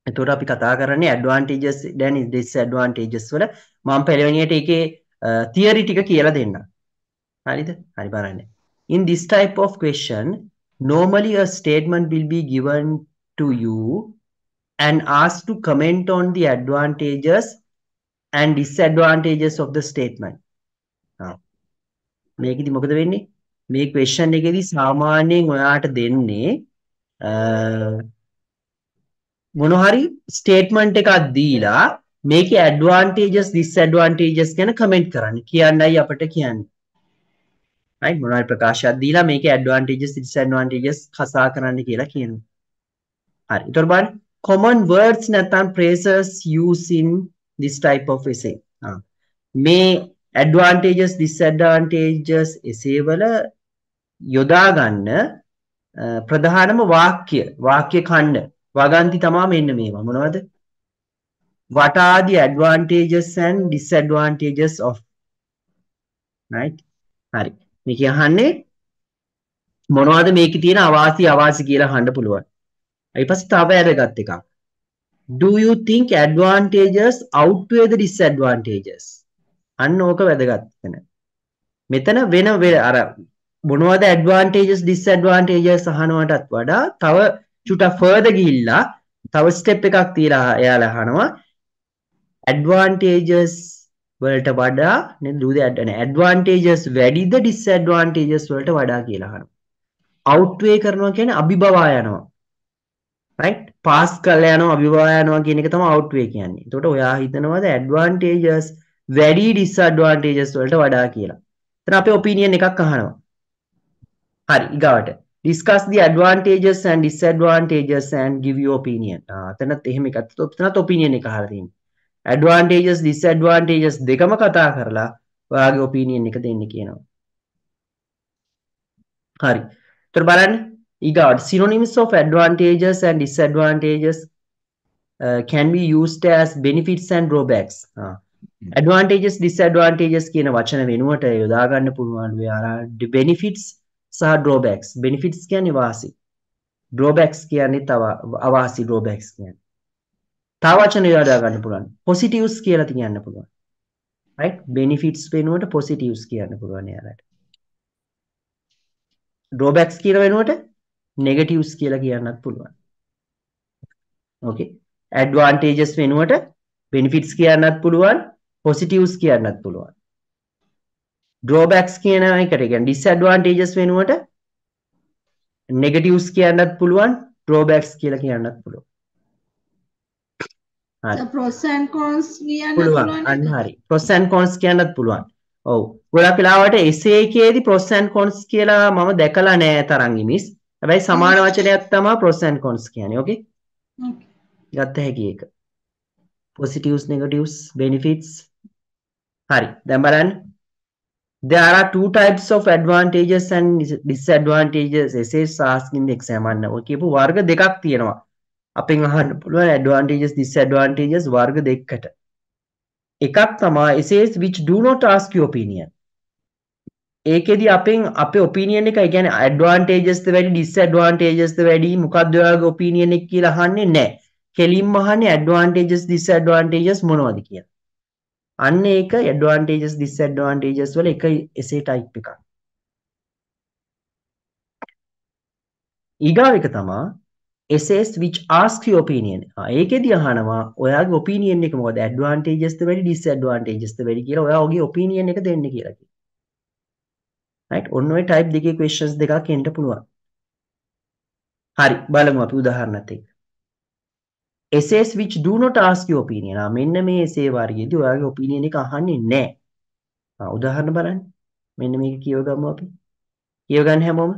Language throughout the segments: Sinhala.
එතකොට අපි කතා කරන්නේ advantages then disadvantages වල මම පළවෙනියට ඒකේ theory ටික කියලා දෙන්නම්. හරිද? හරි බලන්න. In this type of question, normally a statement will be given to you and asked to comment on the advantages and disadvantages of the statement. මේකෙදි මොකද වෙන්නේ? මේ question එකේදී සාමාන්‍යයෙන් ඔයාට දෙන්නේ මොන හරි ස්ටේට්මන්ට් එකක් දීලා මේකේ ඇඩ්වාන්ටේජස් ඩිස්ඇඩ්වාන්ටේජස් ගැන කමෙන්ට් කරන්න කියන්නයි අපිට කියන්නේ. right මොන හරි ප්‍රකාශයක් දීලා මේකේ ඇඩ්වාන්ටේජස් ඩිස්ඇඩ්වාන්ටේජස් කතා කරන්න කියලා කියනවා. හරි. ඊට බලන්න common words නැත්නම් phrases used in this type of essay. මේ advantages disadvantages essay වල යොදා ගන්න ප්‍රධානම වාක්‍ය ඛණ්ඩ වගන්ති තමා මෙන්න මේවා මොනවද? What are the advantages and disadvantages of? right හරි මේක අහන්නේ මොනවද මේකේ තියෙන අවාසි කියලා අහන්න පුළුවන්. ඊට පස්සේ තව වැදගත් එකක්. Do you think advantages outweigh the disadvantages? අන්න ඕක වැදගත් වෙන. මෙතන වෙන අර මොනවද advantages disadvantages අහනවටත් වඩා තව චුට්ටක් further ගිහිල්ලා තව step එකක් තියලා එයාලා අහනවා advantages වලට වඩා නේද do the advantages වැඩිද disadvantages වලට වඩා කියලා අහනවා. outweigh කරනවා කියන්නේ අභිබවා යනවා. right pass කරලා යනවා අභිබවා යනවා කියන එක තමයි outweigh කියන්නේ. එතකොට ඔයා හිතනවාද advantages වැඩි disadvantages වලට වඩා කියලා. එතන අපේ opinion එකක් අහනවා. හරි ඊගාවට discuss the advantages and disadvantages and give your opinion. එතනත් එහෙම එකක්. එතනත් opinion එක අහලා තියෙනවා. advantages disadvantages දෙකම කතා කරලා ඔයාගේ opinion එක දෙන්න කියනවා. හරි. ඒතර බලන්න ඊගාවට synonyms of advantages and disadvantages can be used as benefits and drawbacks. advantages disadvantages කියන වචන වෙනුවට යොදා ගන්න පුළුවන් වෙලා benefits සහ drawbacks. benefits කියන්නේ වාසි. drawbacks කියන්නේ තව අවාසි drawbacks කියන්නේ. තව වචන යොදා ගන්න පුළුවන්. positives කියලා කියන්න පුළුවන්. right benefits වෙනුවට positives කියන්න පුළුවන් යාලට. drawbacks කියන වෙනුවට negatives කියලා කියන්නත් පුළුවන්. okay advantages වෙනුවට benefits කියන්නත් පුළුවන් positives කියන්නත් පුළුවන්. drawbacks කියන එකට කියන්නේ disadvantages වෙනුවට negatives කියන්නත් පුළුවන් drawbacks කියලා කියන්නත් පුළුවන්. pros and cons කියන්නත් පුළුවන්. අන්න හරි. pros and cons කියන්නත් පුළුවන්. ඔව්. ගොඩක් වෙලාවට essay එකේදී pros and cons කියලා මම දැකලා නෑ තරම් ඉමිස්. හැබැයි සමාන වචනයක් තමයි pros and cons කියන්නේ. okay? ගත්ත හැකි එක. positives negatives benefits. හරි. දැන් බලන්න. There are two types of advantages and disadvantages essays asked in the exam. අන්න ඔය කියපු වර්ග දෙකක් තියෙනවා. අපෙන් අහන්න පුළුවන් advantages disadvantages වර්ග දෙකකට. එකක් තමයි essays which do not ask your opinion. ඒකෙදි අපෙන් අපේ opinion එක කියන්නේ advantages ද වැඩි disadvantages ද වැඩි මොකක්ද ඔයාගේ opinion එක කියලා අහන්නේ නැහැ. කෙලින්ම අහන්නේ advantages disadvantages මොනවද කියලා. අන්න ඒක advantages disadvantages වල එක essay type එකක්. ඊගාව එක තමයි essays which ask your opinion. ඒකෙදි අහනවා ඔයාගේ opinion එක මොකද advantages ද වැඩි disadvantages ද වැඩි කියලා ඔයා ඔගේ opinion එක දෙන්න කියලා කියනවා. right ඔන්න ඔය type දෙකේ questions දෙකක් එන්න පුළුවන්. හරි බලමු අපි උදාහරණයක් එක්ක. essays which do not ask your opinion. මෙන්න මේ essay වර්ගයේදී ඔයාගේ opinion එක අහන්නේ නැහැ. උදාහරණ බලන්න. මෙන්න මේක කියව ගමු අපි. කියව ගන්න හැමෝම.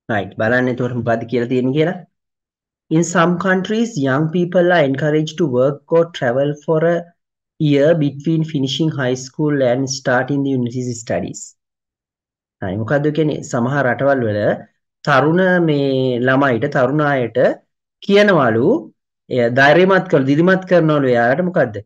right බලන්න එතකොට මොකද්ද කියලා තියෙන්නේ කියලා. In some countries, young people are encouraged to work or travel for a year between finishing high school and starting the university studies. හරි මොකද්ද කියන්නේ සමහර රටවල් වල තරුණ මේ ළමයිට තරුණ අයට කියනවලු ධෛර්යමත් කරලා දිරිමත් කරනවලු එයාට මොකද්ද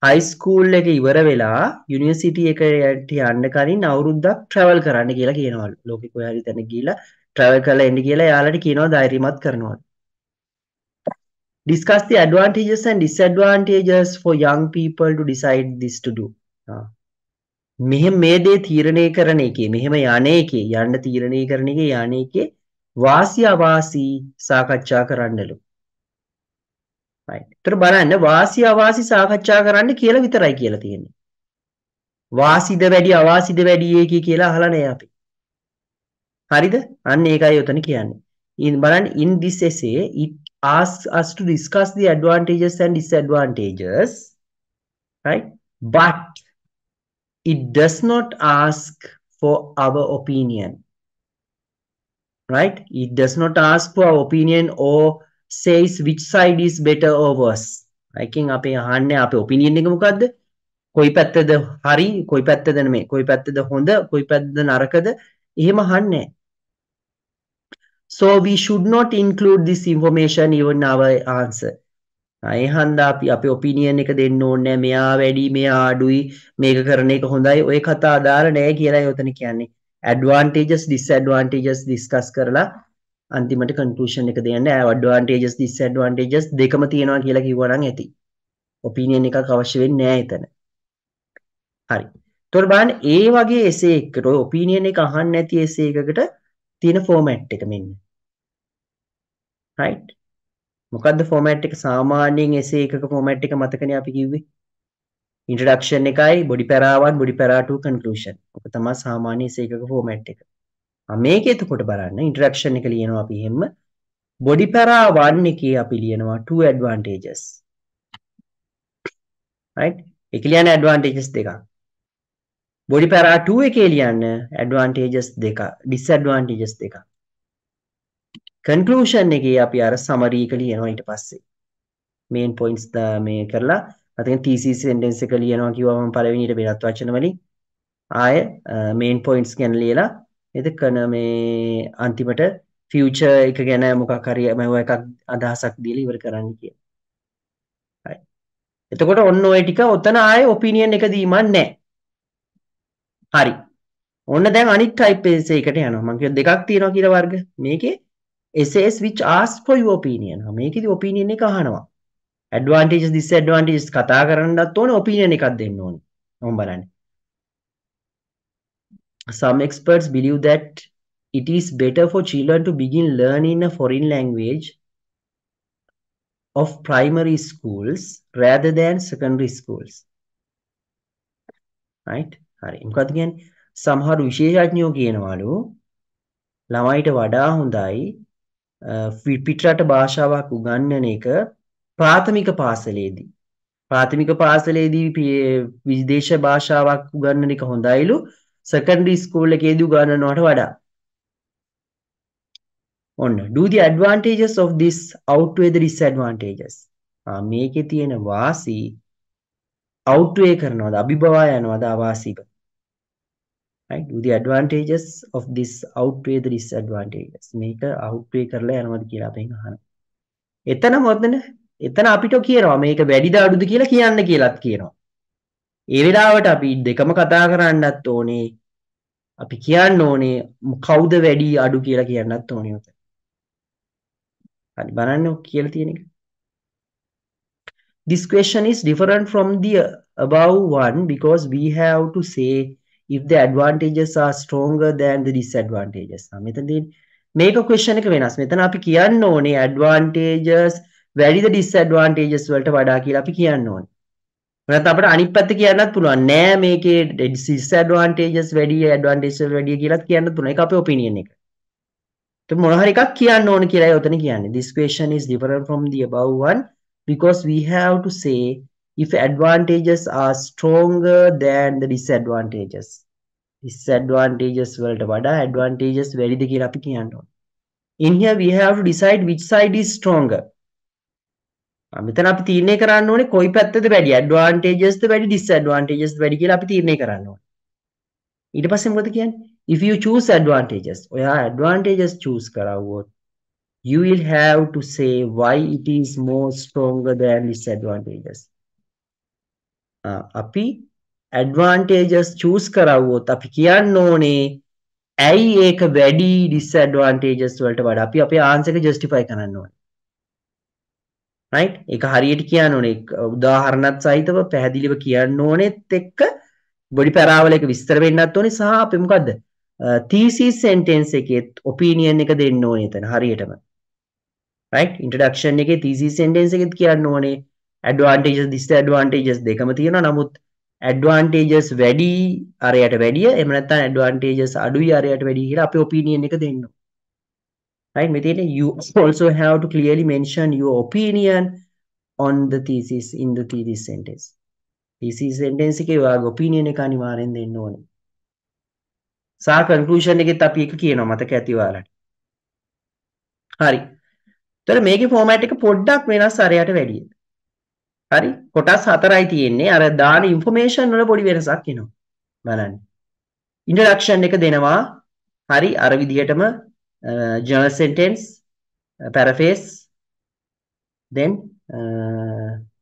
හයි ස්කූල් එක ඉවර වෙලා යුනිවර්සිටි එකට යන්න කලින් අවුරුද්දක් ට්‍රැවල් කරන්න කියලා කියනවලු ලෝකෙ කොහේ හරි තැනක ගිහිල්ලා ට්‍රැවල් කරලා එන්න කියලා එයාලට කියනවා ධෛර්යමත් කරනවලු. Discuss the advantages and disadvantages for young people to decide this to do. මෙහෙම මේ දේ තීරණය කරන එකේ මෙහෙම යන්නේ එකේ යන්න තීරණය කරන එකේ යන්නේ එකේ වාසි අවාසි සාකච්ඡා කරන්නලු. right. ඒතර බලන්න වාසි අවාසි සාකච්ඡා කරන්න කියලා විතරයි කියලා තියෙන්නේ. වාසිද වැඩි අවාසිද වැඩි ඒකී කියලා අහලා නැහැ අපි. හරිද? අන්න ඒකයි උතන කියන්නේ. බලන්න in this essay it asks us to discuss the advantages and disadvantages, right? But it does not ask for our opinion, right? It does not ask for our opinion or says which side is better or worse. I think අපේ අහන්නේ අපේ opinion එක මොකද්ද? කොයි පැත්තද හරි, කොයි පැත්තද නෙමෙයි, කොයි පැත්තද හොඳ, කොයි පැත්තද නරකද? එහෙම අහන්නේ. So we should not include this information even in our answer. ඒ හන්දා අපි අපේ ඔපිනියන් එක දෙන්න ඕනේ නැහැ. මෙයා වැඩි, මෙයා අඩුයි, මේක කරන එක හොඳයි. ඔය කතා අදාළ නැහැ කියලායි උතන කියන්නේ. Advantages, disadvantages discuss කරලා අන්තිමට conclusion එක දෙන්න. Advantages, disadvantages දෙකම තියෙනවා කියලා කිව්වනම් ඇති. ඔපිනියන් එකක් අවශ්‍ය වෙන්නේ නැහැ එතන. හරි. ඒතකොට බලන්න ඒ වගේ essay එකකට ඔය ඔපිනියන් එක අහන්න නැති essay එකකට තියෙන format එක මෙන්න. right? මොකද්ද format එක සාමාන්‍යයෙන් essay එකක format එක මතකනේ අපි කිව්වේ introduction එකයි body para 1 body para 2 conclusion. ඔක තමයි සාමාන්‍ය essay එකක format එක. මේක එතකොට බලන්න introduction එක ලියනවා අපි එහෙම body para 1 එකේ අපි ලියනවා two advantages. right? ඒක ලියන advantages දෙකක්. body para 2 එකේ ලියන්න advantages දෙකක් disadvantages දෙකක්. conclusion එකේ අපි අර summary එක ලියනවා ඊට පස්සේ main points මේ කරලා අතෙන් thesis sentence එක ලියනවා කිව්වම පළවෙනියට වෙනත් වචන වලින් ආය main points ගැන ලියලා එතකන මේ අන්තිමට future එක ගැන මොකක් හරි මම එකක් අදහසක් දීලා ඉවර කරන්න කියලා. හරි. එතකොට ඔන්න ඔය ටික ඔතන ආයේ opinion එක දීමක් නැහැ. හරි. ඔන්න දැන් අනිත් type essay එකට යනවා. මම කිව්වා දෙකක් තියෙනවා කියලා වර්ග. මේකේ essays which ask for your opinion. මේකේදී opinion එක අහනවා. advantages disadvantages කතා කරන්නත් ඕනේ opinion එකක් දෙන්න ඕනේ. මම බලන්න. Some experts believe that it is better for children to begin learning a foreign language of primary schools rather than secondary schools. Right? හරි. මොකක්ද කියන්නේ? සමහර විශේෂඥයෝ කියනවලු ළමයිට වඩා හොඳයි පිටරට භාෂාවක් උගන්වන එක ප්‍රාථමික පාසලේදී. ප්‍රාථමික පාසලේදී විදේශ භාෂාවක් උගන්වන එක හොඳයිලු secondary school එකේදී උගන්වනවට වඩා. ඔන්න do the advantages of this outweigh the disadvantages. මේකේ තියෙන වාසි outweigh කරනවද අභිභවා යනවද අවාසිව? right? Do the advantages of this outweigh the disadvantages. මේක outweigh කරලා යනවද කියලා අපෙන් අහනවා. එතන මොකදද? එතන අපිට කියනවා මේක වැඩිද අඩුද කියලා කියන්න කියලාත් කියනවා. ඒ වෙලාවට අපි දෙකම කතා කරන්නත් ඕනේ. අපි කියන්න ඕනේ කවුද වැඩි අඩු කියලා කියන්නත් ඕනේ උතන. හරි බලන්න කියලා තියෙන එක. This question is different from the above one because we have to say if the advantages are stronger than the disadvantages. මෙතනදී මේක question එක වෙනස්. මෙතන අපි කියන්න ඕනේ advantages වැඩිද disadvantages වලට වඩා කියලා අපි කියන්න ඕනේ. නැත්නම් අපිට අනිත් පැත්ත කියන්නත් පුළුවන්. නෑ මේකේ disadvantages වැඩි advantages වැඩි කියලාත් කියන්නත් පුළුවන්. ඒක අපේ opinion එක. ඒක මොන හරි එකක් කියන්න ඕනේ කියලායි උතන කියන්නේ. This question is different from the above one because we have to say if advantages are stronger than the disadvantages. Disadvantages වලට වඩා advantages වැඩිද කියලා අපි කියන්න ඕනේ. in here we have to decide which side is stronger. මෙතන අපි තීරණය කරන්න ඕනේ කොයි පැත්තද වැඩි, advantages ද වැඩි, disadvantages ද වැඩි කියලා අපි තීරණය කරන්න ඕනේ. ඊට පස්සේ මොකද කියන්නේ? if you choose advantages, ඔයා advantages choose කරවුවොත් you will have to say why it is more stronger than disadvantages. අපි advantages choose කරවුවොත් අපි කියන්න ඕනේ ඇයි ඒක වැඩි disadvantages වලට වඩා. අපි අපේ ආන්සර් එක justify කරන්න ඕනේ. right? ඒක හරියට කියන්න ඕනේ උදාහරණත් සහිතව පැහැදිලිව කියන්න ඕනෙත් එක්ක බොඩි පැරාවල එක විස්තර වෙන්නත් ඕනේ සහ අපි මොකද්ද thesis sentence එකේ opinion එක දෙන්න ඕනේ එතන හරියටම. right? introduction එකේ thesis sentence එකෙත් කියන්න ඕනේ advantages disadvantages දෙකම තියෙනවා. නමුත් advantages වැඩි අරයට වැඩිය එහෙම නැත්නම් advantages අඩුයි අරයට වැඩි කියලා අපේ opinion එක දෙන්න ඕනේ. right? Metin, you also have to clearly mention your opinion on the thesis in the thesis sentence. thesis sentence එකේ ඔයාගේ opinion එක අනිවාර්යෙන් දෙන්න ඕනේ. සහ conclusion එකෙත් අපි එක කියනවා මතක ඇති ඔයාලට. හරි. ඒතර මේකේ format එක පොඩ්ඩක් වෙනස් අරයට වැඩිය. හරි. කොටස් හතරයි තියෙන්නේ. අර දාන information වල පොඩි වෙනසක් එනවා. බලන්න. introduction එක දෙනවා. හරි අර විදිහටම general sentence, paraphrase, then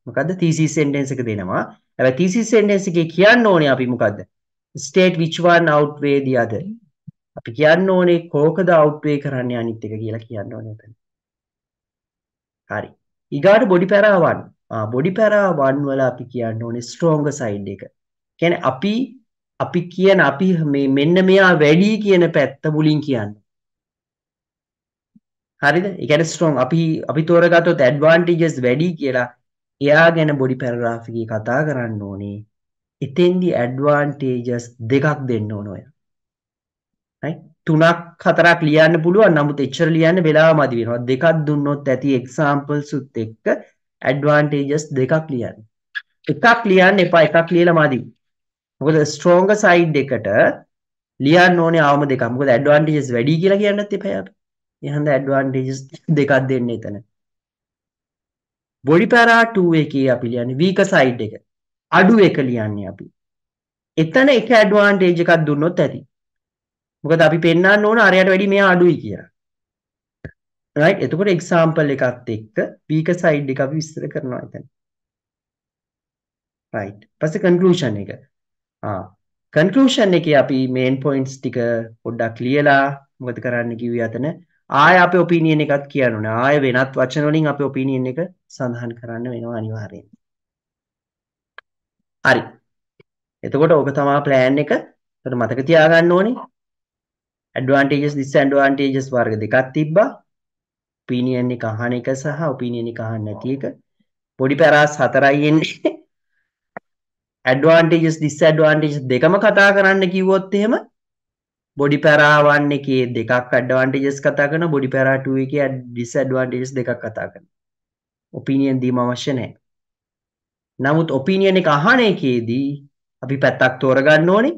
මොකද්ද thesis sentence එක දෙනවා. හැබැයි thesis sentence එකේ කියන්න ඕනේ අපි මොකද්ද? state which one outweigh the other. අපි කියන්න ඕනේ කෝකද outweigh කරන්නේ අනිත් එක කියලා කියන්න ඕනේ එතන. හරි. ඊගාට body para 1. body para 1 වල අපි කියන්න ඕනේ stronger side එක. කියන්නේ අපි කියන අපි මේ මෙන්න මෙයා වැඩි කියන පැත්ත මුලින් කියන්න. හරිද? ඒ කියන්නේ strong අපි තෝරගත්තොත් advantages වැඩි කියලා එයා ගැන body paragraph එකේ කතා කරන්න ඕනේ. එතෙන්දී advantages දෙකක් දෙන්න ඕන ඔය. right? 3ක් 4ක් ලියන්න පුළුවන්. නමුත් එච්චර ලියන්න වෙලාව මදි වෙනවා. දෙකක් දුන්නොත් ඇති examples උත් එක්ක advantages දෙකක් ලියන්න. එකක් ලියන්න එපා. එකක් ලියලා මදි. මොකද stronger side එකට ලියන්න ඕනේ ආවම දෙකක්. මොකද advantages වැඩි කියලා කියන්නත් එපා යාට. එහෙනම් advantages දෙකක් දෙන්න එතන. body para 2 එකේ අපි ලියන්නේ weaker side එක. අඩු එක ලියන්නේ අපි. එතන එක advantage එකක් දුන්නොත් ඇති. මොකද අපි පෙන්නන්න ඕන අරයට වැඩි මෙයා අඩුයි කියලා. right? එතකොට example එකත් එක්ක weaker side එක අපි විස්තර කරනවා එතන. right. පස්සේ conclusion එක. conclusion එකේ අපි main points ටික පොඩ්ඩක් ලියලා මොකද කරන්න කිව්වේ අතන ආය අපේ opinion එකත් කියන්න ඕනේ. ආය වෙනත් වචන වලින් අපේ opinion එක සඳහන් කරන්න වෙනවා අනිවාර්යෙන්. හරි. එතකොට ඕක තමයි plan එක. ඒකට මතක තියාගන්න ඕනේ. advantages disadvantages වර්ග දෙකක් තිබ්බා. opinion එක අහන එක සහ opinion එක අහන්න නැති එක. body paras 4යි එන්නේ. advantages disadvantages දෙකම කතා කරන්න කිව්වොත් එහෙම body para 1 එකේ දෙකක් advantages කතා කරනවා. body para 2 එකේ disadvantages දෙකක් කතා කරනවා. opinion දීම අවශ්‍ය නැහැ. නමුත් opinion එක අහන එකේදී අපි පැත්තක් තෝරගන්න ඕනේ.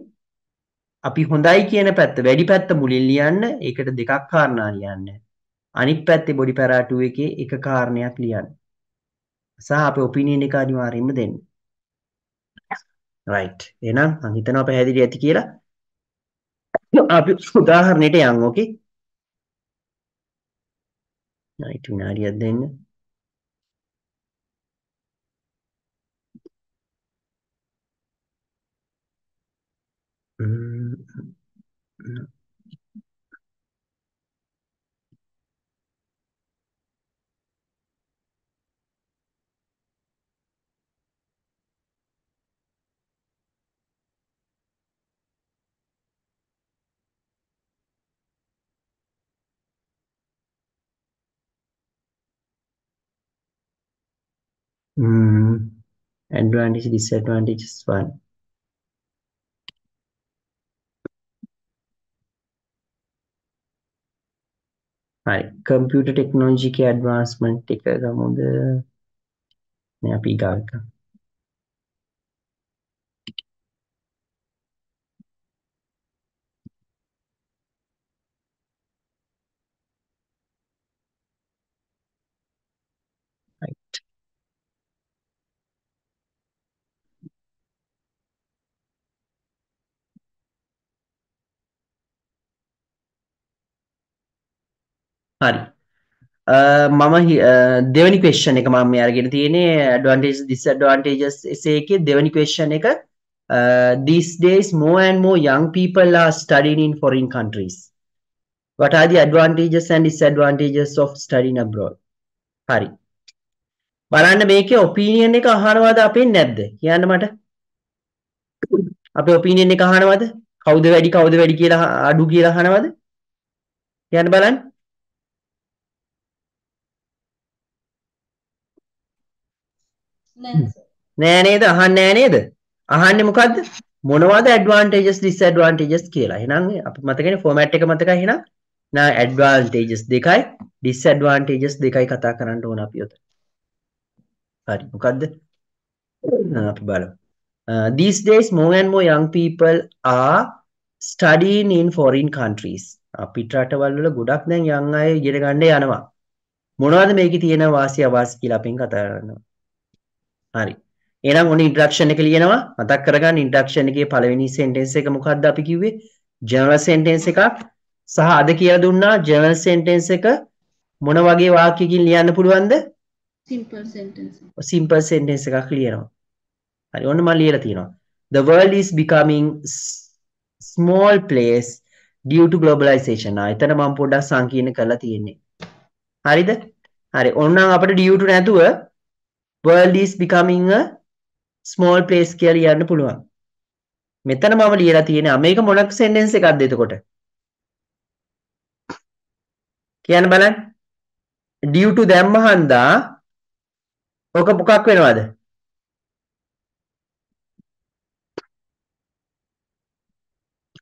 අපි හොඳයි කියන පැත්ත වැඩි පැත්ත මුලින් ලියන්න. ඒකට දෙකක් කාරණා ලියන්න. අනිත් පැත්තේ body para 2 එකේ එක කාරණයක් ලියන්න. සහ අපේ opinion එක අනිවාර්යයෙන්ම දෙන්න. right. එහෙනම් මම හිතනවා පැහැදිලි ඇති කියලා. අපි උදාහරණයට යමු. okay. right විනාඩියක් දෙන්න. advantage disadvantages 1. හරි computer technology के advancement එක ගමුද මේ අපි ගාක හරි. මම දෙවැනි question එක මම මේ අරගෙන තියෙන්නේ advantages disadvantages essay එකේ දෙවැනි question එක these days more and more young people are studying in foreign countries. What are the advantages and disadvantages of studying abroad? හරි. බලන්න මේකේ opinion එක අහනවාද අපෙන් නැද්ද? කියන්න මට. අපේ opinion එක අහනවාද? කවුද වැඩි කියලා අඩු කියලා අහනවාද? කියන්න බලන්න. නෑ නේද? අහන්නේ නෑ නේද? අහන්නේ මොකද්ද? මොනවද advantages disadvantages කියලා. එහෙනම් අපි මතකනේ format එක මතකයි එහෙනම්. නා advantages දෙකයි disadvantages දෙකයි කතා කරන්න ඕන අපි උතන. හරි. මොකද්ද? අපි බලමු. These days more and more young people are studying in foreign countries. අපිට රටවල් වල ගොඩක් දැන් young අය ඉගෙන ගන්න යනවා. මොනවද මේකේ තියෙන වාසි අවාසි කියලා අපෙන් කතා කරනවා. හරි. එහෙනම් ඔන්න ඉන්ට්‍රොඩක්ෂන් එක ලියනවා. මතක් කරගන්න ඉන්ට්‍රොඩක්ෂන් එකේ පළවෙනි සෙන්ටෙන්ස් එක මොකක්ද අපි කිව්වේ? ජනරල් සෙන්ටෙන්ස් එකක්. සහ අද කියලා දුන්නා ජනරල් සෙන්ටෙන්ස් එක මොන වගේ වාක්‍යකින් ලියන්න පුළුවන්ද? simple sentence. සිම්පල් සෙන්ටෙන්ස් එකක් ලියනවා. හරි ඔන්න මම ලියලා තියෙනවා. The world is becoming small place due to globalization. එතන මම පොඩ්ඩක් සංකීර්ණ කරලා තියෙන්නේ. හරිද? හරි. ඕනනම් අපිට due to නැතුව world is becoming a small place කියලා ලියන්න පුළුවන්. මෙතන මම ලියලා තියෙනවා. මේක මොනක් සෙන්ටෙන්ස් එකක්ද එතකොට? කියන්න බලන්න. due to දැම්ම හන්දා ඔක මොකක් වෙනවද?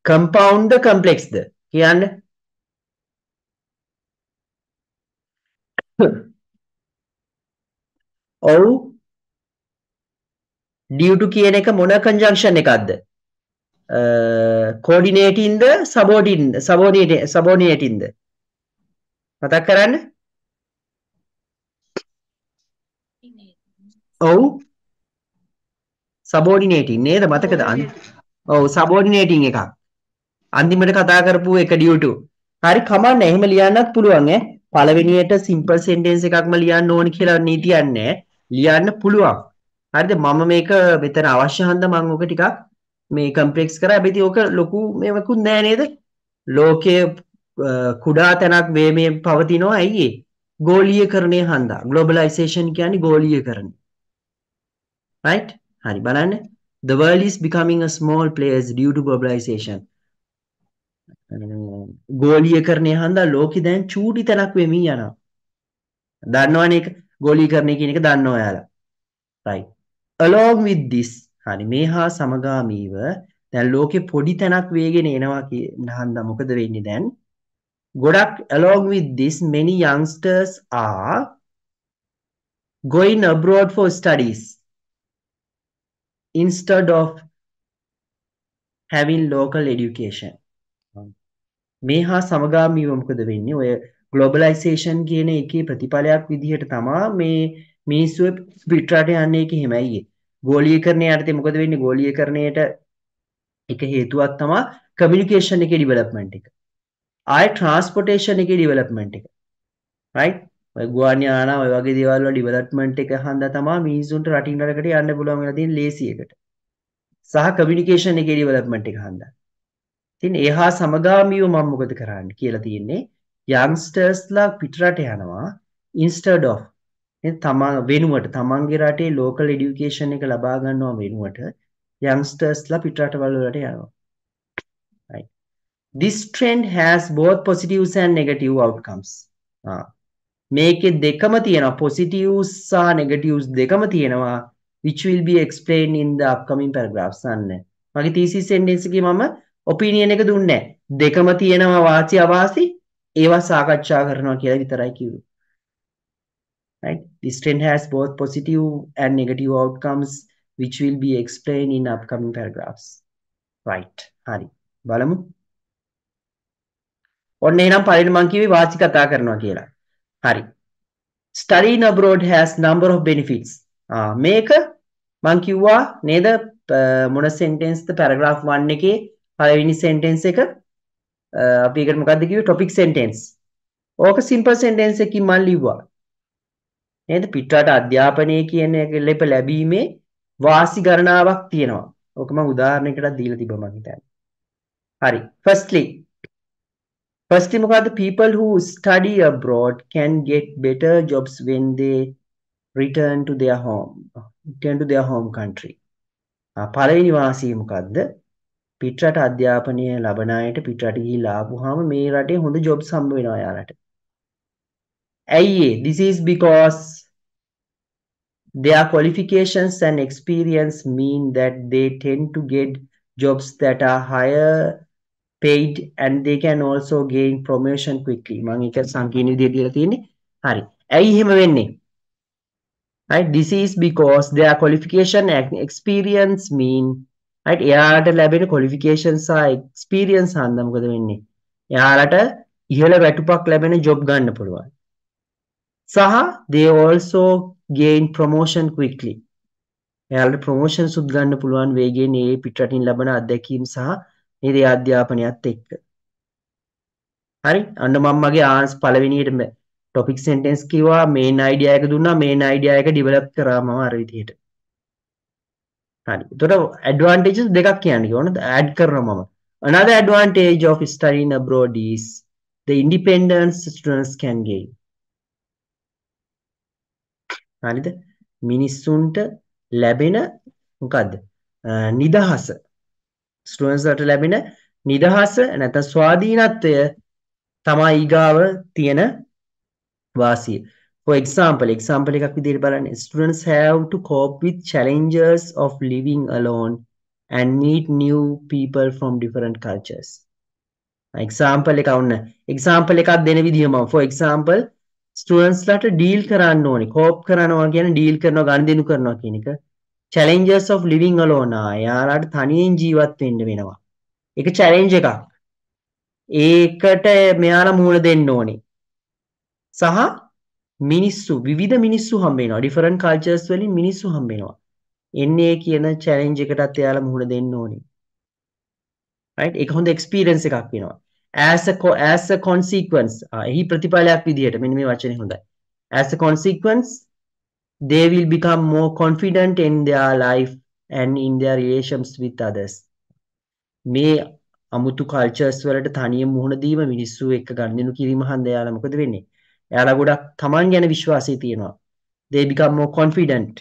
compound ද complex ද? කියන්න. ඔව් due to කියන එක මොන conjunction එකක්ද? coordinating ද subordinating ද? මතක් කරන්න. ඔව් subordinating නේද? මතකද? ඔව් subordinating එකක්. අන්තිමට කතා කරපු එක due to. හරි කමන්න එහෙම ලියන්නත් පුළුවන් ඈ. පළවෙනියට simple sentence එකක්ම ලියන්න ඕන කියලා නීතියක් නැහැ. ලියන්න පුළුවන්. හරිද? මම මේක මෙතන අවශ්‍ය හන්ද මම ඔක ටිකක් මේ complex කරා. හැබැයි ඔක ලොකු මේවකුත් නෑ නේද? ලෝකයේ කුඩා තැනක් මේ පවතිනවා. ඇයි ඒ? ගෝලීයකරණය හන්දා. globalization කියන්නේ ගෝලීයකරණය. right? හරි බලන්න. The world is becoming a small place due to globalization. ගෝලීයකරණය හන්දා ලෝකෙ දැන් චූටි තැනක් වෙමින් යනවා. දන්නවනේ ඒක ගෝලීකරණය කියන එක දන්නවා ඔයාලා. right. along with this හරි මේ හා සමගාමීව දැන් ලෝකෙ පොඩි තැනක් වේගෙන එනවා කියන හන්දා මොකද වෙන්නේ දැන්? ගොඩක් along with this many youngsters are going abroad for studies instead of having local education. මේ හා සමගාමීව මොකද වෙන්නේ? ඔය globalization කියන එකේ ප්‍රතිඵලයක් විදිහට තමයි මේ මිනිස්සු පිටරට යන්නේ ඒක හිමයි. ගෝලීකරණය යටතේ මොකද වෙන්නේ? ගෝලීකරණයට එක හේතුවක් තමයි communication එකේ development එක. ආය transportation එකේ development එක. right? ඔය ගුවන් යාන ඔය වගේ දේවල් වල development එක හන්දා තමයි මිනිස්සුන්ට රටින් රටකට යන්න පුළුවන් වෙලා තියෙන ලේසි එකට. සහ communication එකේ development එක හන්දා. ඉතින් එහා සමගාමීව මම මොකද කරන්නේ කියලා තියෙන්නේ youngstersලා පිටරට යනවා instead of තමන් වෙනුවට තමන්ගේ රටේ local education එක ලබා ගන්නවා වෙනුවට youngstersලා පිටරට වලට යනවා. right. This trend has both positives and negative outcomes. මේකේ දෙකම තියෙනවා positives සහ negatives දෙකම තියෙනවා which will be explained in the upcoming paragraphs. අන්න මගේ thesis sentence එකේ මම opinion එක දුන්නේ නැහැ. දෙකම තියෙනවා වාසි අවාසි ඒවා සාකච්ඡා කරනවා කියලා විතරයි කිව්වේ. right. This trend has both positive and negative outcomes which will be explained in upcoming paragraphs. right. හරි. බලමු. ඔන්න එහෙනම් පළවෙනි මම කිව්වේ වාචික කතා කරනවා කියලා. හරි. Studying abroad has number of benefits. මේක මම කිව්වා නේද මොන sentence ද paragraph 1 එකේ පළවෙනි sentence එක අපි ඒකට මොකද්ද කිව්වේ topic sentence. ඕක සිම්පල් සෙන්ටෙන්ස් එකකින් මම ලිව්වා. නේද? පිටරට අධ්‍යාපනය කියන එක ලැබීමේ වාසි ගණනාවක් තියෙනවා. ඕක මම උදාහරණයකට දීලා තිබ්බා මම හිතන්නේ. හරි. Firstly මොකද්ද? People who study abroad can get better jobs when they return to their home country. පළවෙනි වාසිය මොකද්ද? පිටරට අධ්‍යාපනය ලබන අයට පිටරට ගිහිල්ලා ආපුවාම මේ රටේ හොඳ ජොබ්ස් හම්බ වෙනවා යාලට. ඇයි ඒ? This is because their qualifications and experience mean that they tend to get jobs that are higher paid and they can also gain promotion quickly. මම ඒක සංකීර්ණ විදිහට දීලා තියෙන්නේ. හරි. ඇයි එහෙම වෙන්නේ? Right? This is because their qualification and experience mean right එයාලට ලැබෙන qualifications සහ experience හන්ද මොකද වෙන්නේ? එයාලට ඉහළ වැටුපක් ලැබෙන job ගන්න පුළුවන්. සහ they also gain promotion quickly. එයාලට promotions උත් ගන්න පුළුවන් වේගයෙන් මේ පිටරටින් ලැබෙන අත්දැකීම් සහ මේ අධ්‍යාපනයත් එක්ක. හරි? අන්න මම මගේ ආන්ස් පළවෙනියට topic sentence කිව්වා main idea එක දුන්නා main idea එක develop කරා මම අර විදිහට. හරි. එතකොට advantages දෙකක් කියන්නේ ඕනද? add කරනවා මම. Another advantage of studying abroad is the independence students can gain. හරිද? මිනිස්සුන්ට ලැබෙන මොකද්ද? නිදහස. ස්ටුඩන්ට්ස් ලට ලැබෙන නිදහස නැත්නම් ස්වාධීනත්වය තමයි ඊගාව තියෙන වාසිය. For example එකක් විදිහට බලන්න. Students have to cope with challenges of living alone and meet new people from different cultures. example එකක් දෙන විදිහ මම for example students ලට deal කරන්න ඕනේ. cope කරනවා කියන්නේ deal කරනවා ගනුදෙනු කරනවා කියන එක. challenges of living alone යාලට තනියෙන් ජීවත් වෙන්න වෙනවා. ඒක challenge එකක්. ඒකට මෙයාලා මුහුණ දෙන්න ඕනේ. සහ විවිධ මිනිස්සු හම්බ වෙනවා. different cultures වලින් මිනිස්සු හම්බ වෙනවා. එන්නේ කියන challenge එකටත් එයාලා මුහුණ දෙන්න ඕනේ. right? ඒක හොඳ experience එකක් වෙනවා. as a consequence එහි ප්‍රතිඵලයක් විදිහට මෙන්න මේ වචනේ හොඳයි. as a consequence they will become more confident in their life and in their relations with others. මේ අමුතු කල්චර්ස් වලට තනියම මුහුණ දීම මිනිස්සු එක්ක ගනුදෙනු කිරීම හන්ද යාලා මොකද වෙන්නේ? එයාලා ගොඩක් තමන් ගැන විශ්වාසය තියෙනවා. they become more confident.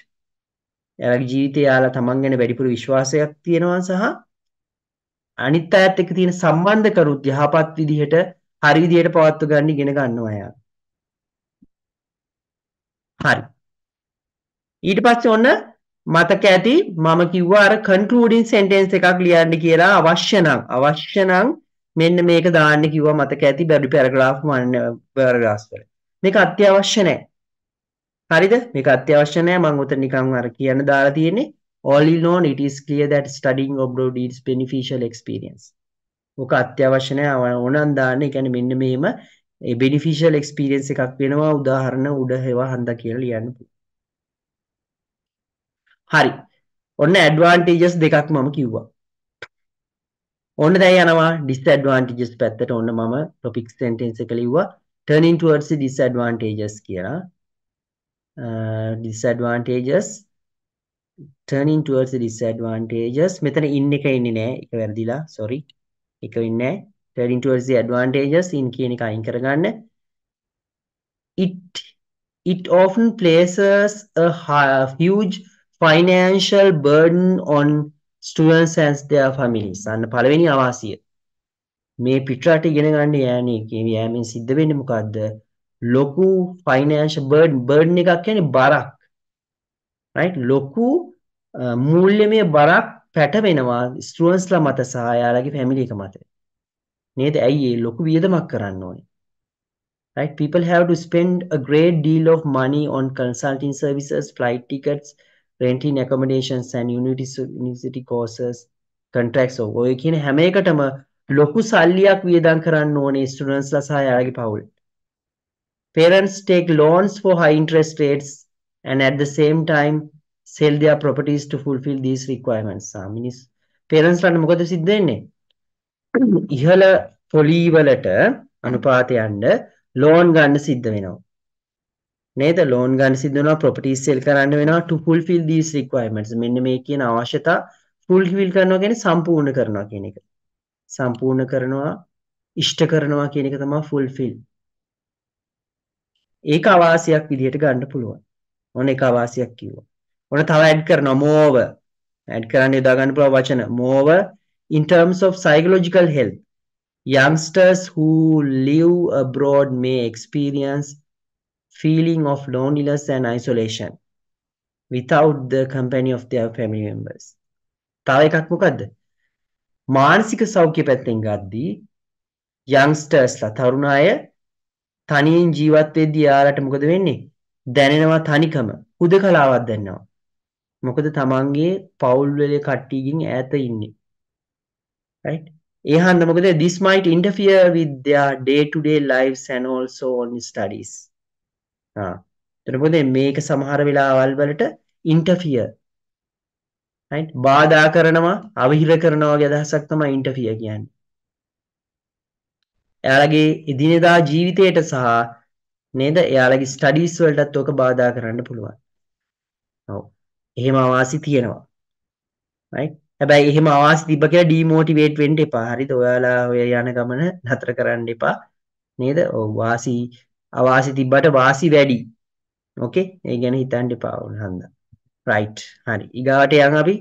එයාලගේ ජීවිතේ යාලා තමන් ගැන වැඩිපුර විශ්වාසයක් තියෙනවා සහ අනිත් අයත් එක්ක තියෙන සම්බන්ධකරුත් යහපත් විදිහට හරි විදිහට පවත්ව ගන්න ඉගෙන ගන්නවා එයා. හරි. ඊට පස්සේ ඔන්න මතක ඇති මම කිව්වා අර concluding sentence එකක් ලියන්න කියලා අවශ්‍ය නම් මෙන්න මේක දාන්න කිව්වා මතක ඇති body paragraph paragraphs වල. මේක අත්‍යවශ්‍ය නැහැ. හරිද? මේක අත්‍යවශ්‍ය නැහැ. මම උතන නිකන් අර කියන්න දාලා තියෙන්නේ all in all it is clear that studying abroad is beneficial experience. ඔක අත්‍යවශ්‍ය නැහැ. ඕනනම් දාන්න. ඒ කියන්නේ මෙන්න මේම beneficial experience එකක් වෙනවා. උදාහරණ උඩ හේවා හන්දා කියලා ලියන්න පුළුවන්. හරි. ඔන්න advantages දෙකක් මම කිව්වා. ඔන්න දැන් යනවා disadvantages පැත්තට. ඔන්න මම topic sentence එක ලිව්වා turning towards the disadvantages කියලා. disadvantages turning towards the disadvantages මෙතන in එක ඉන්නේ නැහැ. ඒක වැරදිලා. sorry. ඒක ඉන්නේ නැහැ. turning towards the advantages in කියන එක අයින් කරගන්න. it often places a huge financial burden on students and their families. අන්න පළවෙනි අවාසිය. මේ පිටරට ඉගෙන ගන්න යෑමෙන් සිද්ධ වෙන්නේ මොකද්ද? ලොකු financial burden එකක් කියන්නේ බරක්. right? ලොකු මූල්‍යමය බරක් පැටවෙනවා students ලා මත සහ යාළගේ family එක මත. නේද? ඇයි ඒ ලොකු වියදමක් කරන්න ඕනේ? right? People have to spend a great deal of money on consulting services, flight tickets, renting accommodations and university courses, contracts. ඔය කියන හැම එකටම ලොකු සල්ලියක් වියදම් කරන්න ඕනේ ස්ටුඩන්ට්ස් ලා සහ යාළගේ පවුල්. Parents take loans for high interest rates and at the same time sell their properties to fulfill these requirements. parents ලාට මොකද සිද්ධ වෙන්නේ? ඉහළ පොලි වලට අනුපාතය යන්න ලෝන් ගන්න සිද්ධ වෙනවා. නේද? ලෝන් ගන්න සිද්ධ වෙනවා, ප්‍රොපර්ටිස් සෙල් කරන්න වෙනවා to fulfill these requirements. මෙන්න මේ කියන අවශ්‍යතා fulfill කරනවා කියන්නේ සම්පූර්ණ කරනවා කියන එක. සම්පූර්ණ කරනවා, ඉෂ්ට කරනවා කියන එක තමයි fulfill. ඒක අවාසියක් විදිහට ගන්න පුළුවන්. ඔන්න ඒක අවාසියක් කිව්වා. ඔන්න තව ඇඩ් කරනවා more. ඇඩ් කරන්න යොදා ගන්න පුළුවන් වචන more in terms of psychological health. Youngsters who live abroad may experience feeling of loneliness and isolation without the company of their family members. තව එකක් මොකද්ද? මානසික සෞඛ්‍ය පැත්තෙන් ගද්දී youngstersලා තරුණ අය තනියෙන් ජීවත් වෙද්දී යාලට මොකද වෙන්නේ? දැනෙනවා තනිකම, හුදකලාවක් දැනෙනවා. මොකද තමන්ගේ පවුල් වල කට්ටියකින් ඈත ඉන්නේ. right? ඒ හන්ද මොකද this might interfere with their day to day lives and also on studies. එතකොට මේක සමහර වෙලාවල් වලට interfere, right? බාධා කරනවා, අවහිර කරනවා වගේ අදහසක් තමයි interfere කියන්නේ. එයාලගේ එදිනෙදා ජීවිතයට සහ නේද එයාලගේ ස්ටඩීස් වලටත් ඔක බාධා කරන්න පුළුවන්. ඔව්. එහෙම අවාසි තියෙනවා. right? හැබැයි එහෙම අවාසි තිබ්බ කියලා ඩිමෝටිවේට් වෙන්න එපා. හරිද? ඔයාලා ඔය යන ගමන නතර කරන්න එපා. නේද? ඔව් වාසි අවාසි තිබ්බට වාසි වැඩි. ඕකේ? ඒ ගැන හිතන්න එපා වුණ හන්ද. right. හරි. ඊගාවට යන් අපි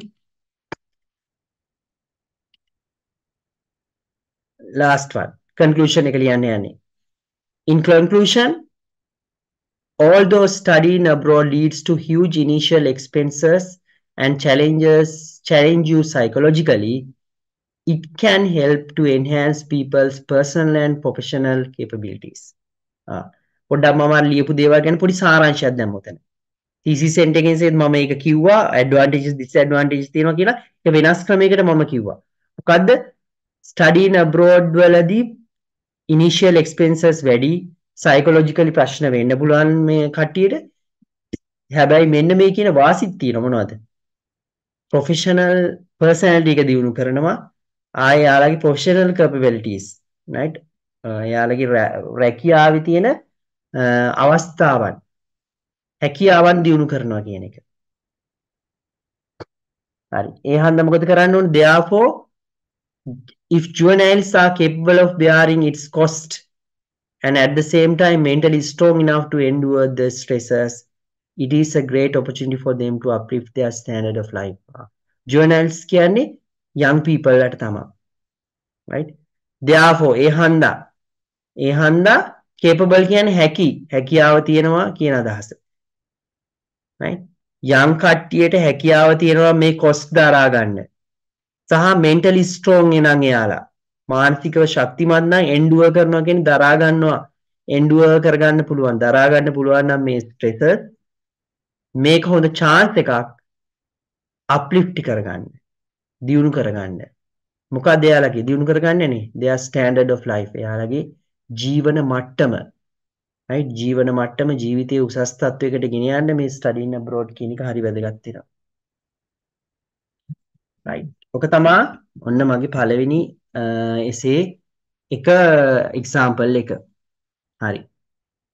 last one. conclusion එක ලියන්න යන්නේ. in conclusion, although studying abroad leads to huge initial expenses and challenge you psychologically, it can help to enhance people's personal and professional capabilities. පොඩ්ඩක් මම ලියපු දේවල් ගැන පොඩි සාරාංශයක් දැම්මා උතන. thesis sentence එකෙන් මම ඒක කිව්වා advantages disadvantages තියෙනවා කියලා. ඒක වෙනස් ක්‍රමයකට මම කිව්වා. මොකද්ද? studying abroad වලදී initial expenses වැඩි, psychologically ප්‍රශ්න වෙන්න පුළුවන් මේ කට්ටියට. හැබැයි මෙන්න මේ කියන වාසිත් තියෙන මොනවද? professional personality එක දියුණු කරනවා. ආයේ යාළගේ professional capabilities, right? යාළගේ රැකියාවේ තියෙන අවස්ථාවන්, හැකියාවන් දියුණු කරනවා කියන එක. හරි. ඒ හන්ද මොකද කරන්න ඕනේ? therefore if juveniles are capable of bearing its cost and at the same time mentally strong enough to endure the stresses, it is a great opportunity for them to uplift their standard of life. Juveniles කියන්නේ young people ට තමයි. right? therefore ඒ හන්දා capable කියන්නේ හැකියාව තියෙනවා කියන අදහස. right? young කට්ටියට හැකියාව තියෙනවා මේ cost දරා ගන්න. සහ mentally strong එනං එයාලා. මානසිකව ශක්තිමත් නම් endure කරනවා කියන්නේ දරා ගන්නවා. endure කරගන්න පුළුවන්. දරා ගන්න පුළුවන් නම් මේ stress මේක හොඳ chance එකක් uplift කරගන්න. දියුණු කරගන්න. මොකක්ද එයාලගේ දියුණු කරගන්නනේ? their standard of life. එයාලගේ ජීවන මට්ටම. right? ජීවන මට්ටම ජීවිතයේ උසස් තත්වයකට ගෙන යන්න මේ studying abroad කියන එක හරි වැදගත් වෙනවා. right? ඔක තමා ඔන්න මගේ පළවෙනි එසේ එක example එක. හරි.